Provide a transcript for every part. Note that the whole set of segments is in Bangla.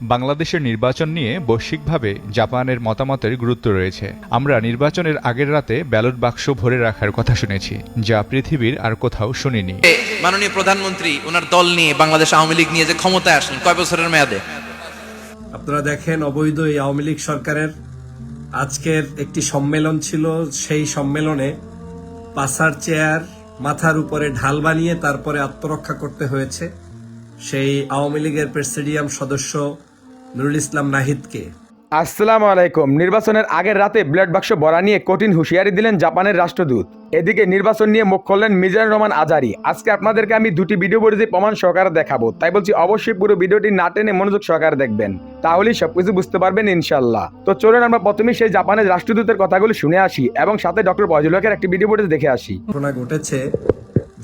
বাংলাদেশের নির্বাচন নিয়ে বৈশ্বিকভাবে জাপানের মতামতের গুরুত্ব রয়েছে। আমরা নির্বাচনের আগের রাতে ব্যালট বাক্স ভরে রাখার কথা শুনেছি, যা পৃথিবীর আর কোথাও শুনিনি। মাননীয় প্রধানমন্ত্রী ওনার দল নিয়ে বাংলাদেশ আওয়ামী লীগ নিয়ে যে ক্ষমতায় আসলেন কয় বছরের মেয়াদে? আপনারা দেখেন, অবৈধ এই আওয়ামী লীগ সরকারের আজকের একটি সম্মেলন ছিল। সেই সম্মেলনে পাশার চেয়ার মাথার উপরে ঢাল বানিয়ে তারপরে আত্মরক্ষা করতে হয়েছে সেই আওয়ামী লীগের প্রেসিডিয়াম সদস্য নুরুল ইসলাম নাহিদকে। আসসালামু আলাইকুম। নির্বাচনের আগের রাতে ব্যালট বাক্স ভরা নিয়ে কঠিন হুঁশিয়ারি দিলেন জাপানের রাষ্ট্রদূত। এদিকে নির্বাচন নিয়ে মুখ খুললেন মিজানুর রহমান আজারি। আজকে আপনাদেরকে আমি দুটি ভিডিও বলেছি প্রমাণ সহকারে দেখাবো, তাই বলছি অবশ্যই পুরো ভিডিওটি না টেনে মনোযোগ সহকারে দেখবেন, তাহলেই সবকিছু বুঝতে পারবেন ইনশাল্লাহ। তো চলুন আমরা প্রথমে সেই জাপানের রাষ্ট্রদূতের কথাগুলো শুনে আসি এবং সাথে ডক্টর ফয়জুল হকের একটি ভিডিও ফুটেজ দেখে আসি। ঘটনা ঘটেছে,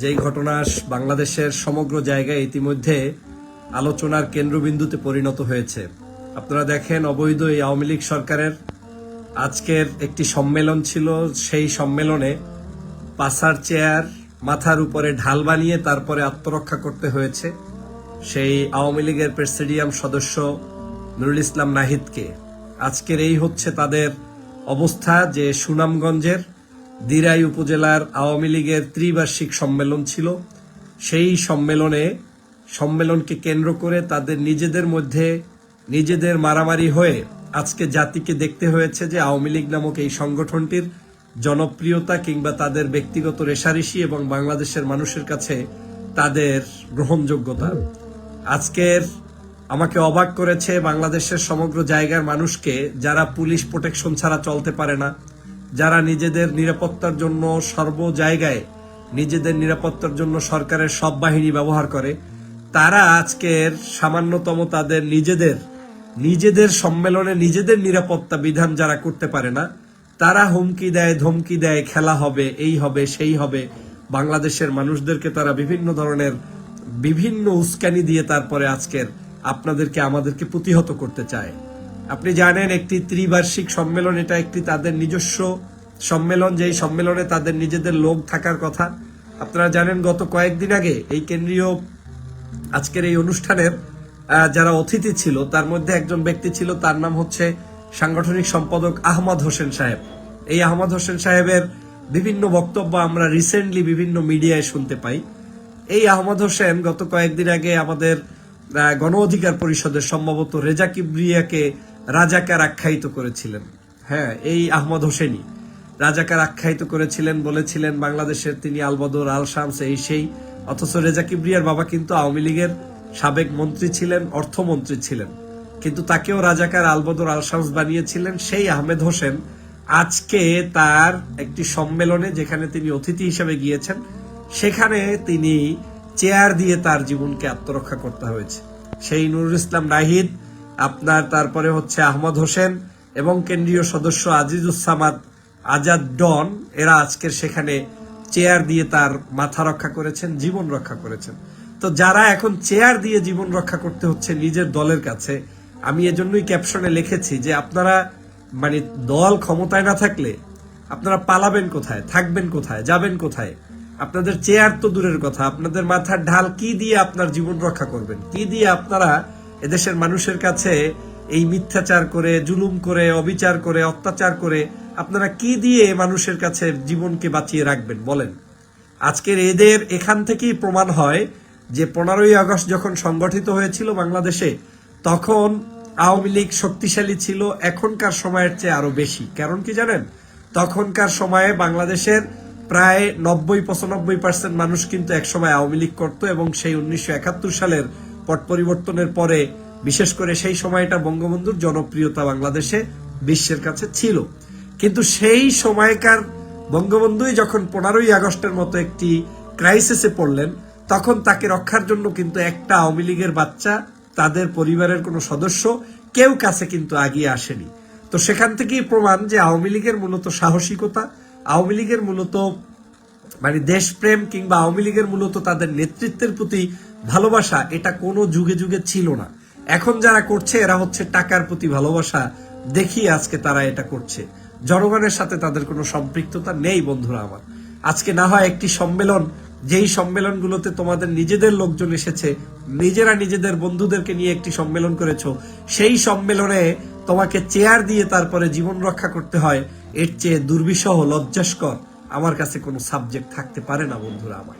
যেই ঘটনা বাংলাদেশের সমগ্র জায়গায় ইতিমধ্যে আলোচনার কেন্দ্রবিন্দুতে পরিণত হয়েছে। আপনারা দেখেন, অবৈধ এই আওয়ামী লীগ সরকারের আজকের একটি সম্মেলন ছিল। সেই সম্মেলনে পাশার চেয়ার মাথার উপরে ঢাল বানিয়ে তারপরে আত্মরক্ষা করতে হয়েছে সেই আওয়ামী লীগের প্রেসিডিয়াম সদস্য নুরুল ইসলাম নাহিদকে। আজকের এই হচ্ছে তাদের অবস্থা যে সুনামগঞ্জের দিরাই উপজেলার আওয়ামী লীগের ত্রিবার্ষিক সম্মেলন ছিল। সেই সম্মেলনকে কেন্দ্র করে তাদের নিজেদের মধ্যে নিজেদের মারামারি হয়ে আজকে জাতিকে দেখতে হয়েছে যে আওয়ামী লীগ নামক এই সংগঠনটির জনপ্রিয়তা কিংবা তাদের ব্যক্তিগত রেশারেশি এবং বাংলাদেশের মানুষের কাছে তাদের গ্রহণযোগ্যতা। আজকের আমাকে অবাক করেছে বাংলাদেশের সমগ্র জায়গার মানুষকে, যারা পুলিশ প্রোটেকশন ছাড়া চলতে পারে না, যারা নিজেদের নিরাপত্তার জন্য সর্ব জায়গায় নিজেদের নিরাপত্তার জন্য সরকারের সব বাহিনী ব্যবহার করে, তারা আজকের সামান্যতম তাদের নিজেদের সম্মেলনে নিজেদের নিরাপত্তা বিধান যারা করতে পারে না, তারা হুমকি দেয়, ধমকি দেয়, খেলা হবে, এই হবে, সেই হবে। বাংলাদেশের মানুষদেরকে তারা বিভিন্ন উস্কানি দিয়ে তারপরে আজকের আপনাদেরকে আমাদেরকে প্রতিহত করতে চায়। আপনি জানেন, একটি ত্রিবার্ষিক সম্মেলন, এটা একটি তাদের নিজস্ব সম্মেলন, যেই সম্মেলনে তাদের নিজেদের লোক থাকার কথা। আপনারা জানেন, গত কয়েকদিন আগে এই কেন্দ্রীয় আজকের এই অনুষ্ঠানের যারা অতিথি ছিল তার মধ্যে একজন ব্যক্তি ছিল, তার নাম হচ্ছে সাংগঠনিক সম্পাদক আহমদ হোসেন সাহেব। এই আহমদ হোসেন সাহেবের বিভিন্ন বক্তব্য আমরা রিসেন্টলি বিভিন্ন মিডিয়ায় শুনতে পাই। এই আহমদ হোসেন গত কয়েকদিন আগে আমাদের গণ অধিকার পরিষদের সম্ভবত রেজা কিবরিয়াকে রাজাকার আখ্যায়িত করেছিলেন। হ্যাঁ, এই আহমদ হোসেনই রাজাকার আখ্যায়িত করেছিলেন, বলেছিলেন বাংলাদেশের তিনি আলবদর আল শামস এই সেই। অথচ রেজা কিবরিয়ার বাবা কিন্তু আওয়ামী লীগের সাবেক মন্ত্রী ছিলেন, অর্থমন্ত্রী ছিলেন, কিন্তু তাকেও রাজাকার আলবদর আল শামস বানিয়েছিলেন সেই আহমেদ হোসেন। আজকে তার একটি সম্মেলনে যেখানে তিনি অতিথি হিসেবে গিয়েছেন, সেখানে তিনি চেয়ার দিয়ে তার জীবনকে আত্মরক্ষা করতে হয়েছে। সেই নুরুল ইসলাম নাহিদ, আপনার তারপরে হচ্ছে আহমদ হোসেন এবং কেন্দ্রীয় সদস্য আজিজুসামাদ আজাদ ডন, এরা আজকের সেখানে চেয়ার দিয়ে তার মাথা রক্ষা করেছেন, জীবন রক্ষা করেছেন। তো যারা এখন চেয়ার দিয়ে জীবন রক্ষা করতে হচ্ছে নিজের দলের কাছে, আমি এজন্যই ক্যাপশনে লিখেছি যে আপনারা দল ক্ষমতায় না থাকলে আপনারা পালাবেন কোথায়, থাকবেন কোথায়, যাবেন কোথায়? আপনাদের চেয়ার তো দূরের কথা, আপনাদের মাথার ঢাল কি দিয়ে আপনার জীবন রক্ষা করবেন? কি দিয়ে আপনারা এদেশের মানুষের কাছে এই মিথ্যাচার করে, জুলুম করে, অবিচার করে, অত্যাচার করে আপনারা কি দিয়ে মানুষের কাছে জীবনকে বাঁচিয়ে রাখবেন বলেন? আজকের এদের এখান থেকেই প্রমাণ হয় যে 15ই আগস্ট যখন সংগঠিত হয়েছিল বাংলাদেশে, তখন আওয়ামী লীগ শক্তিশালী ছিল এখনকার সময়ের চেয়ে আরো বেশি। কারণ কি জানেন? তখনকার সময়ে বাংলাদেশের প্রায় 90-95% মানুষ কিন্তু একসময় আওয়ামী লীগ করত, এবং সেই 1971 সালের পট পরিবর্তনের পরে বিশেষ করে সেই সময়টা বঙ্গবন্ধুর জনপ্রিয়তা বাংলাদেশে বিশ্বের কাছে ছিল। কিন্তু সেই সময়কার বঙ্গবন্ধুই যখন 15ই আগস্টের মতো একটি ক্রাইসিসে পড়লেন, তখন তাকে রক্ষার জন্য কিন্তু একটা আওয়ামী লীগের বাচ্চা, তাদের পরিবারের কোনো সদস্য কেউ কাছে কিন্তু আগিয়ে আসেনি। তো সেখান থেকেই প্রমাণ যে আওয়ামী লীগের মূলত সাহসিকতা, আওয়ামী লীগের মূলত দেশপ্রেম, কিংবা আওয়ামী লীগের মূলত তাদের নেতৃত্বের প্রতি ভালোবাসা, এটা কোনো যুগে যুগে ছিল না। এখন যারা করছে এরা হচ্ছে টাকার প্রতি ভালোবাসা দেখিয়ে আজকে তারা এটা করছে। জনগণের সাথে তাদের কোনো সম্পৃক্ততা নেই। বন্ধুরা আমার, আজকে না হয় একটি সম্মেলন যেই সম্মেলনগুলোতে তোমাদের নিজেদের লোকজন এসেছে, নিজেরা নিজেদের বন্ধুদেরকে নিয়ে একটি সম্মেলন করেছো, সেই সম্মেলনে তোমাকে চেয়ার দিয়ে তারপরে জীবন রক্ষা করতে হয়, এর চেয়ে দুর্বিষহ লজ্জাস্কর আমার কাছে কোনো সাবজেক্ট থাকতে পারে না বন্ধুরা আমার।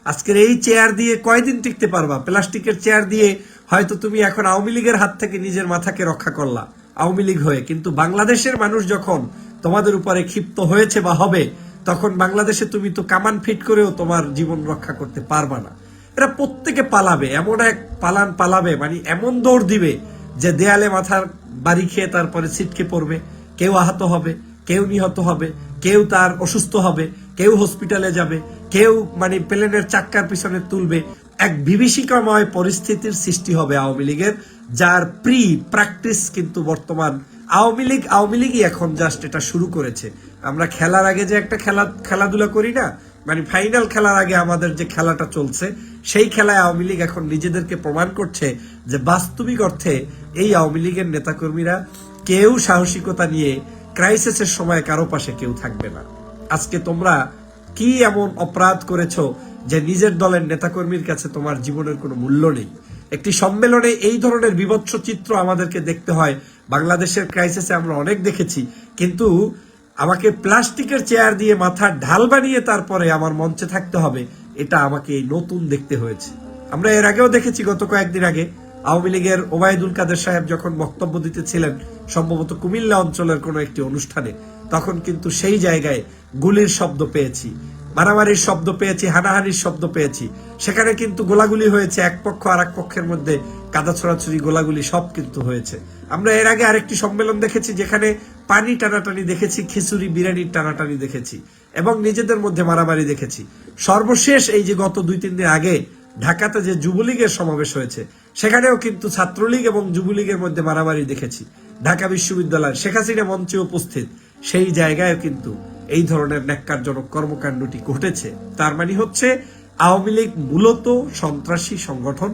আজকের এই চেয়ার দিয়ে কয়দিন টিকতে পারবা? প্লাস্টিকের চেয়ার দিয়ে হয়তো তুমি এখন আওয়ামী লীগের হাত থেকে নিজের মাথাকে রক্ষা করলা আওয়ামী লীগ হয়ে, কিন্তু বাংলাদেশের মানুষ যখন তোমাদের উপরে ক্ষিপ্ত হয়েছে বা হবে, তখন বাংলাদেশে তুমি তো কামান ফিট করেও তোমার জীবন রক্ষা করতে পারবা না। এরা প্রত্যেকে পালাবে, এমন এক পালাবে, মানে এমন দৌড় দিবে যে দেয়ালে মাথার বাড়ি খেয়ে তারপরে ছিটকে পড়বে, কেউ আহত হবে, কেউ নিহত হবে, কেউ তার অসুস্থ হবে, কেউ হসপিটালে যাবে, কেউ মানে প্লেনের চাক্কার পিছনে তুলবে। এক বিভীষিকাময় পরিস্থিতির সৃষ্টি হবে আওয়ামী লীগের, যার প্র্যাকটিস কিন্তু বর্তমান আওয়ামী লীগই এখন জাস্ট এটা শুরু করেছে। আমরা খেলার আগে যে একটা খেলাধুলা করি না, মানে ফাইনাল খেলার আগে আমাদের যে খেলাটা চলছে, সেই খেলায় আওয়ামী লীগ এখন নিজেদেরকে প্রমাণ করছে যে বাস্তবিক অর্থে এই আওয়ামী লীগের নেতাকর্মীরা কেউ সাহসিকতা নিয়ে ক্রাইসিসের সময় কারো পাশে কেউ থাকবে না। আজকে তোমরা কি এমন অপরাধ করেছো যে নিজের দলের নেতাকর্মীর কাছে তোমার জীবনের কোনো মূল্য নেই? একটি সম্মেলনে এই ধরনের বিভৎস চিত্র আমাদেরকে দেখতে হয়। বাংলাদেশের ক্রাইসিসে আমরা অনেক দেখেছি, কিন্তু আমাকে প্লাস্টিকের চেয়ার দিয়ে মাথার ঢাল বানিয়ে তারপরে আমার মঞ্চে থাকতে হবে, এটা আমাকে নতুন দেখতে হয়েছে। আমরা এর আগেও দেখেছি, গত কয়েকদিন আগে আওয়ামী লীগের ওবায়দুল কাদের সাহেব যখন বক্তব্য দিতেছিলেন সম্ভবত কুমিল্লা অঞ্চলের কোনো একটি অনুষ্ঠানে, তখন কিন্তু সেই জায়গায় গুলির শব্দ পেয়েছি, মারামারির শব্দ পেয়েছি, হানাহানির শব্দ পেয়েছি। সেখানে কিন্তু গোলাগুলি হয়েছে, এক পক্ষ আর এক পক্ষের মধ্যে কাদা ছড়াছড়ি, গোলাগুলি সব কিন্তু হয়েছে। আমরা এর আগে আরেকটি সম্মেলন দেখেছি যেখানে পানি টানাটানি দেখেছি, খিচুড়ি বিরিয়ানির টানাটানি দেখেছি এবং নিজেদের মধ্যে মারামারি দেখেছি। সর্বশেষ এই যে গত 2-3 দিন আগে ঢাকাতে যে যুবলীগের সমাবেশ হয়েছে, সেখানেও কিন্তু ছাত্রলীগ এবং যুবলীগের মধ্যে মারামারি দেখেছি। ঢাকা বিশ্ববিদ্যালয় শেখ হাসিনা মঞ্চে উপস্থিত, সেই জায়গায় কিন্তু এই ধরনের ন্যাক্কারজনক কর্মকাণ্ডটি ঘটেছে। তার মানে হচ্ছে আওয়ামী লীগ মূলত সন্ত্রাসী সংগঠন,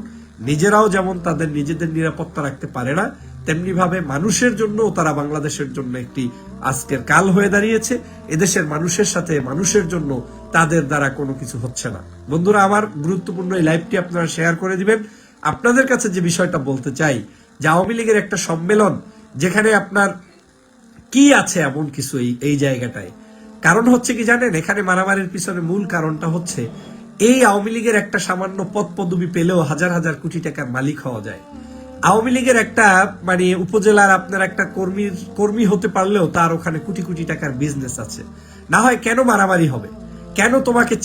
নিজেরাও যেমন তাদের নিজেদের নিরাপত্তা রাখতে পারে না, তেমনি ভাবে মানুষের জন্য তারা বাংলাদেশের জন্য একটি আজকের কাল হয়ে দাঁড়িয়েছে। এদেশের মানুষের সাথে মানুষের জন্য তাদের দ্বারা কোনো কিছু হচ্ছে না। বন্ধুরা আমার, গুরুত্বপূর্ণ এই লাইভটি আপনারা শেয়ার করে দিবেন। আপনাদের কাছে যে বিষয়টা বলতে চাই যে আওয়ামী লীগের একটা সম্মেলন যেখানে আপনার কি আছে এমন কিছু এই জায়গাটায়, কারণ হচ্ছে কি জানেন, এখানে মারামারির পিছনে মূল কারণটা হচ্ছে এই আওয়ামী লীগের একটা সামান্য পদ পদবি পেলেও হাজার হাজার কোটি টাকার মালিক হওয়া যায়। আওয়ামী লীগের একটা মানে উপজেলার আপনার একটা কর্মী হতে পারলেও তার ওখানে কোটি কোটি টাকার বিজনেস আছে। না হয় কেন মারামারি হবে? কেন তোমাকে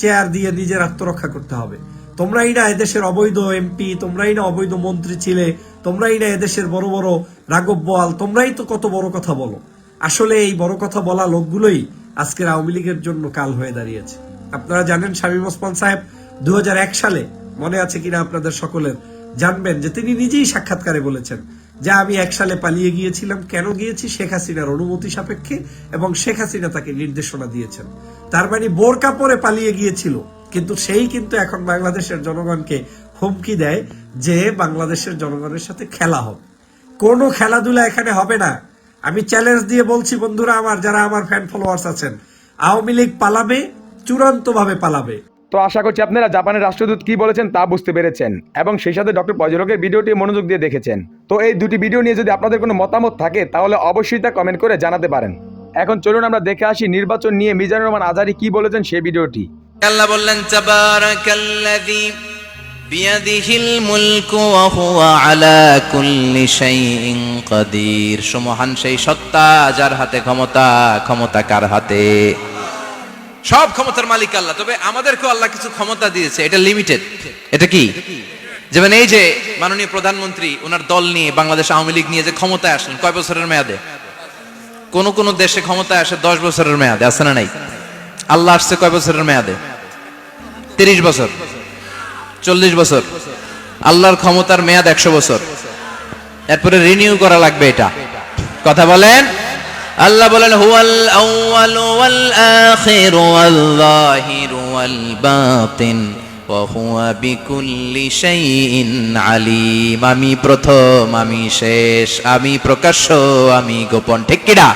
চেয়ার দিয়ে নিজের আত্মরক্ষা করতে হবে? তোমরাই না এদেশের অবৈধ এমপি, তোমরাই না অবৈধ মন্ত্রী ছিলে, তোমরাই না এদেশের বড় বড় রাঘব বোয়াল, তোমরাই তো কত বড় কথা বলো। আসলে এই বড় কথা বলা লোকগুলোই আজকের আওয়ামী লীগের জন্য কাল হয়ে দাঁড়িয়েছে। আপনারা জানেন শামীম ওসমান সাহেব 2001 সালে, মনে আছে কিনা আপনাদের সকলের, জানবেন যে তিনি নিজেই সাক্ষাৎকারে বলেছেন যে আমি 1 সালে পালিয়ে গিয়েছিলাম। কেন গিয়েছি? শেখ হাসিনার অনুমতি সাপেক্ষে, এবং শেখ হাসিনা তাকে নির্দেশনা দিয়েছেন। তার মানে বোরকা পরে পালিয়ে গিয়েছিল, কিন্তু সেই কিন্তু এখন বাংলাদেশের জনগণকে হুমকি দেয় যে বাংলাদেশের জনগণের সাথে খেলা হবে। কোনো খেলাধুলা এখানে হবে না। আমি চ্যালেঞ্জ দিয়ে বলছি বন্ধুরা আমার, যারা আমার ফ্যান ফলোয়ার্স আছেন, আওয়ামী লীগ পালাবে, চূড়ান্ত ভাবে পালাবে। তো আশা করছি আপনারা জাপানের রাষ্ট্রদূত কি বলেছেন তা বুঝতে পেরেছেন এবং সেই সাথে ডক্টর ফয়জুল হকের ভিডিওটি মনোযোগ দিয়ে দেখেছেন। তো এই দুটি ভিডিও নিয়ে যদি আপনাদের কোনো মতামত থাকে তাহলে অবশ্যই তা কমেন্ট করে জানাতে পারেন। এখন চলুন আমরা দেখে আসি নির্বাচন নিয়ে মিজানুর রহমান আজহারী কি বলেছেন সেই ভিডিওটি। আল্লাহ বললেন তাবারাকাল্লাযী বিয়াদিহিল মুলকু ওয়া হুয়া আলা কুল্লি শাইইন কাদির। সুমহান সেই সত্তা যার হাতে ক্ষমতা, ক্ষমতা কার হাতে? সব ক্ষমতার মালিক আল্লাহ। তবে আমাদেরকেও আল্লাহ কিছু ক্ষমতা দিয়েছে, এটা লিমিটেড। এটা কি? যেমন এই যে মাননীয় প্রধানমন্ত্রী ওনার দল নিয়ে বাংলাদেশ আওয়ামী লীগ নিয়ে যে ক্ষমতায় আসলেন, কয় বছরের মেয়াদে? কোন কোন দেশে ক্ষমতায় আসে 10 বছরের মেয়াদে, আছে না নাই? আল্লাহ আসছে কয় বছরের মেয়াদে? 30 বছর, 40 বছর। আল্লাহর ক্ষমতার মেয়াদ 100 বছর, এরপরে রিনিউ করা লাগবে। এটা কথা বলেন। আল্লাহ বলেন হুয়াল আউয়ালু ওয়াল আখিরু ওয়াল যাহিরু ওয়াল বাতিন ওয়া হুয়া বিকুল্লি শাইইন আলিম। আমি প্রথম, আমি শেষ, আমি প্রকাশ্য, আমি গোপন। ঠিক কিনা?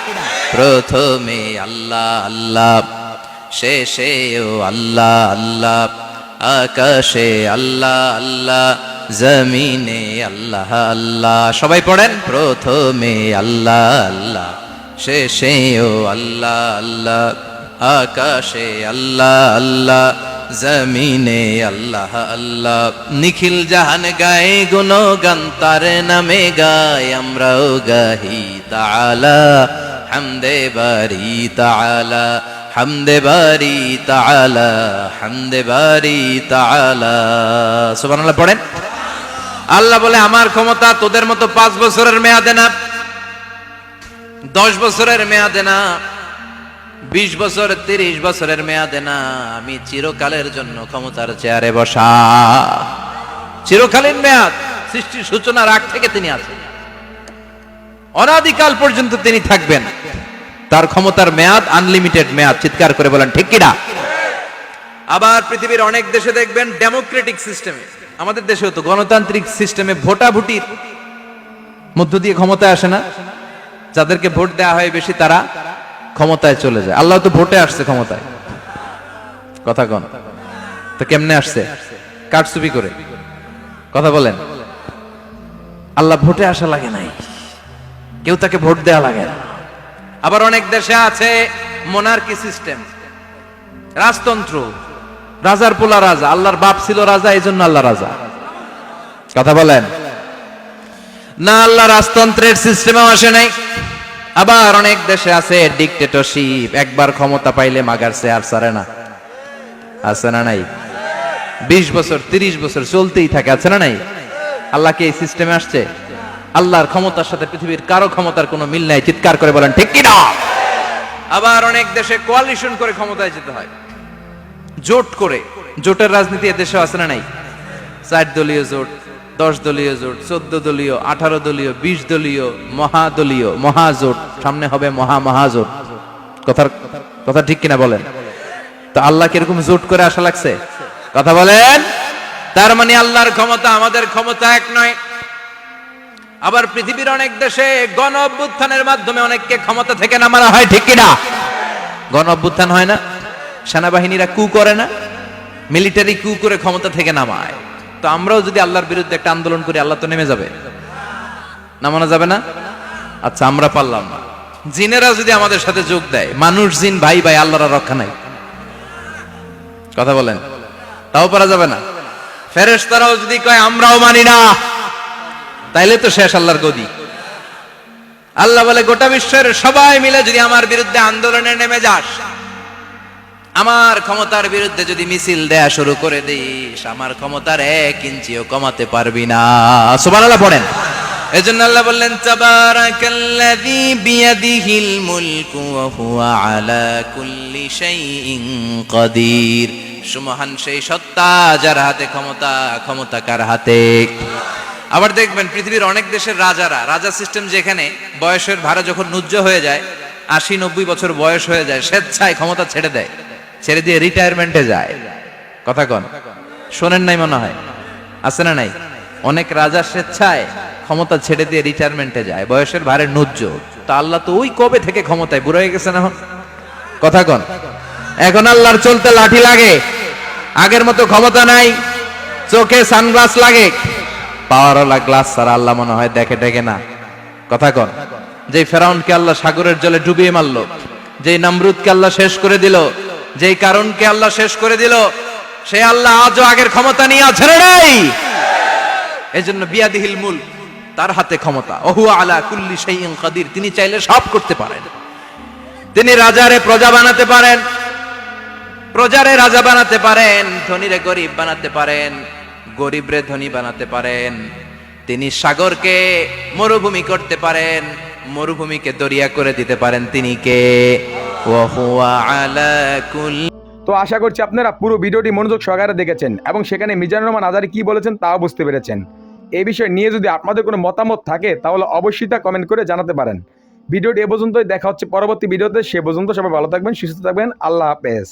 প্রথমে আল্লাহ, আল্লাহ শেষেও আল্লাহ আল্লাহ, আকাশে আল্লাহ আল্লাহ, জমিনে আল্লাহ আল্লাহ। সবাই পড়েন, প্রথমে আল্লাহ আল্লাহ, শেষেও আল্লাহ আল্লাহ, আকাশে আল্লাহ আল্লাহ, জমিনে আল্লাহ আল্লাহ। নিখিল জাহান গায়ে গুণগান তার নামে গায়, আমরাও গাহি তাআলা হামদে বারি তাআলা, হামদে বারি তাআলা, হামদে বারি তাআলা। সুবহানাল্লাহ পড়েন। আল্লাহ বলে আমার ক্ষমতা তোদের মতো 5 বছরের মেয়াদে না, 10 বছরের মেয়াদে না, 20 বছর 30 বছরের মেয়াদে না, আমি চিরকালের জন্য ক্ষমতার চেয়ারে বসা। চিরকালীন মেয়াদ, সৃষ্টির সূচনার আগ থেকে তিনি আছেন, অনাদিকাল পর্যন্ত তিনি থাকবেন। তার ক্ষমতার মেয়াদ আনলিমিটেড মেয়াদ। চিৎকার করে বলেন ঠিক কিনা? আবার পৃথিবীর অনেক দেশে দেখবেন ডেমোক্রেটিক সিস্টেমে, আমাদের দেশেও তো গণতান্ত্রিক সিস্টেমে ভোটাভুটির মধ্য দিয়ে ক্ষমতায় আসে না, যাদেরকে ভোট দেওয়া হয় বেশি তারা ক্ষমতায় চলে যায়। আল্লাহ তো ভোটে আসছে ক্ষমতায়, কথা কন তো কেমনে আসছে? কারচুপি করে, কথা বলেন। আল্লাহ ভোটে আসা লাগে নাই, কেউ তাকে ভোট দেওয়া লাগে না। আবার অনেক দেশে আছে মোনার্কি সিস্টেম, রাজতন্ত্র, রাজার পোলা রাজা, আল্লাহর বাপ ছিল রাজা, এই জন্য আল্লাহ রাজা। কথা বলেন না, আল্লাহ রাজতন্ত্রের সিস্টেমেও আসে নাই। আবার অনেক দেশে আছে ডিক্টেটরশিপ, একবার ক্ষমতা পাইলে মাগারছে আর ছাড়ে না, আছে না নাই? 20 বছর 30 বছর চলতেই থাকে, আছে না নাই? আল্লাহ কি এই সিস্টেমে আসছে? আল্লাহর ক্ষমতার সাথে পৃথিবীর কারো ক্ষমতার কোনো মিল নাই। চিৎকার করে বলেন ঠিক কিনা? আবার অনেক দেশে কোয়ালিশন করে ক্ষমতায় যেতে হয়, জোট করে। জোটের রাজনীতি এদেশে আছে না নাই? 4 দলীয় জোট, 10 দলীয় জোট, 14 দলীয়, 18 দলীয়, 20 দলীয়, মহাদলীয়, মহাজোট, সামনে হবে মহাজোট। কথা ঠিক কিনা বলেন? তো আল্লাহ কিরকম জোট করে আসা লাগছে? কথা বলেন। তার মানে আল্লাহর ক্ষমতা আমাদের ক্ষমতা এক নয়। আবার পৃথিবীর অনেক দেশে গণ অভ্যুত্থানের মাধ্যমে অনেককে ক্ষমতা থেকে নামানো হয়, ঠিক কিনা? গণ অভ্যুত্থান হয় না, সেনাবাহিনীরা কু করে না, মিলিটারি কু করে ক্ষমতা থেকে নামায়। তো আমরাও যদি আল্লাহর বিরুদ্ধে একটা আন্দোলন করি, আল্লাহ তো নেমে যাবে, নামানো যাবে না? আচ্ছা আমরা পারলাম না, জিনেরা যদি আমাদের সাথে যোগ দেয়, মানুষ জিন ভাই ভাই, আল্লাহর রক্ষা নাই। কথা বলেন, তাও পারা যাবে না। ফেরেশতারাও যদি কয় আমরাও মানি না, তাইলে তো শেষ আল্লাহর গদি। আল্লাহ বলে গোটা বিশ্বের সবাই মিলে যদি আমার বিরুদ্ধে আন্দোলনে নেমে যাস, আমার ক্ষমতার বিরুদ্ধে যদি মিছিল দেয়া শুরু করে দিস, আমার ক্ষমতার 1 ইঞ্চিও কমাতে পারবি না। সুবহানাল্লাহ পড়েন। এজন্য আল্লাহ বললেন তাবারাকাল্লাযী বিয়াদিহিল মুলকু ওয়া হুয়া আলা কুল্লি শাইইন কাদির। সুমহান সেই সত্তা যার হাতে ক্ষমতা, ক্ষমতা কার হাতে? আবার দেখবেন পৃথিবীর অনেক দেশের রাজা সিস্টেম, যেখানে বয়সের ভাড়া যখন নুজ্জ হয়ে যায়, 80-90 বছর বয়স হয়ে যায়, স্বেচ্ছায় ক্ষমতা ছেড়ে দেয়, ছেড়ে দিয়ে রিটায়ারমেন্টে যায়। কথা কন, শোনেন নাই মনে হয়? আছে না নাই? অনেক রাজা স্বেচ্ছায় ক্ষমতা ছেড়ে দিয়ে রিটায়ারমেন্টে যায়, বয়সের ভারে নুজ্জ। তা আল্লাহ তো ওই কবে থেকে ক্ষমতায়, বুড়ো হয়ে গেছে না? কথা কন, এখন আল্লাহর চলতে লাঠি লাগে, আগের মতো ক্ষমতা নাই, চোখে সানগ্লাস লাগে, পাওয়ারওয়ালা গ্লাস ছাড়া আল্লাহ মনে হয় দেখে না। কথা কন, যে ফেরাউনকে আল্লাহ সাগরের জলে ডুবিয়ে মারলো, যেই নমরুদকে আল্লাহ শেষ করে দিল, যেই কারণকে আল্লাহ শেষ করে দিল, সে আল্লাহ আজও আগের ক্ষমতা নিয়ে আছে না নাই? এজন্য বিয়াদিহিল মুলক, তার হাতে ক্ষমতা, ওহুয়া আলা কুল্লি শাইইন কাদির। তিনি চাইলে সব করতে পারেন। তিনি রাজারে প্রজা বানাতে পারেন, প্রজারে রাজা বানাতে পারেন, ধনীরে গরিব বানাতে পারেন, গরিবরে ধনী বানাতে পারেন। তিনি সাগরকে মরুভূমি করতে পারেন, মরুভূমিকে দরিয়া করে দিতে পারেন। তিনি কে? ওহুয়া আলা কুল্লি। তো আশা করছি আপনারা পুরো ভিডিওটি মনোযোগ সহকারে দেখেছেন এবং সেখানে মিজানুর রহমান আজারী কি বলেছেন তাও বুঝতে পেরেছেন। এই বিষয় নিয়ে যদি আপনাদের কোনো মতামত থাকে তাহলে অবশ্যই তা কমেন্ট করে জানাতে পারেন। ভিডিওটি এ পর্যন্তই, দেখা হচ্ছে পরবর্তী ভিডিওতে। সে পর্যন্ত সবাই ভালো থাকবেন, সুস্থ থাকবেন। আল্লাহ হাফেজ।